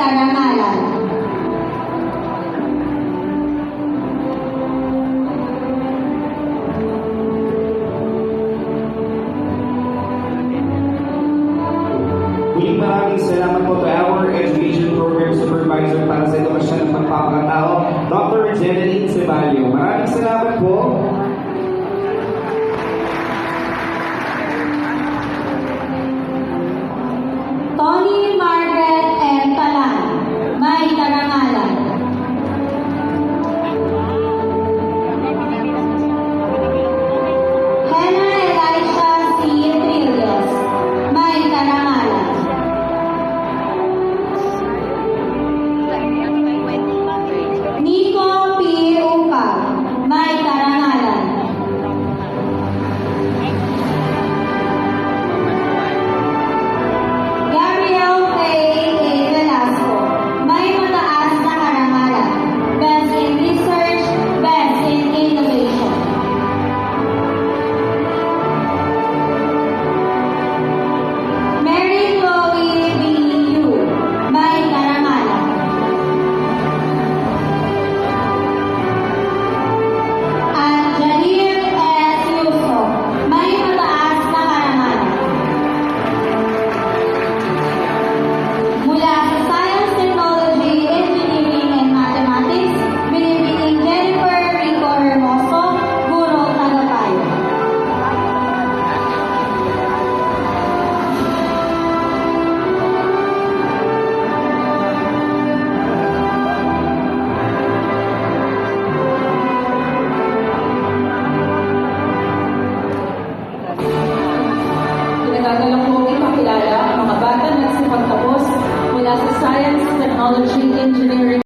karangalan. Muling maraming salamat po to our Education Program Supervisor para sa edukasyon ng pagpapakatao, Dr. Jeneline Ceballo. Maraming salamat po. Tony Margaret M. Talan, may karangalan. Hannah Elisha C. Trillos, may karangalan. Nico P. Ucab, may karangalan. Gabriel Faye A. Velasco, may mataas na karangalan. Best in Research, Best in Innovation. Mary Chloe B. Yu, may karangalan. At Jair S. Yuso, may mataas na karangalan. Mula sa Science, Technology, Engineering, and Mathematics, binibining Jennifer Rico Hermoso, Guro Tagapayo. Pinagagalang po ipakilala ang mga bata na nagsipagtapos mula sa Science, Technology, Engineering,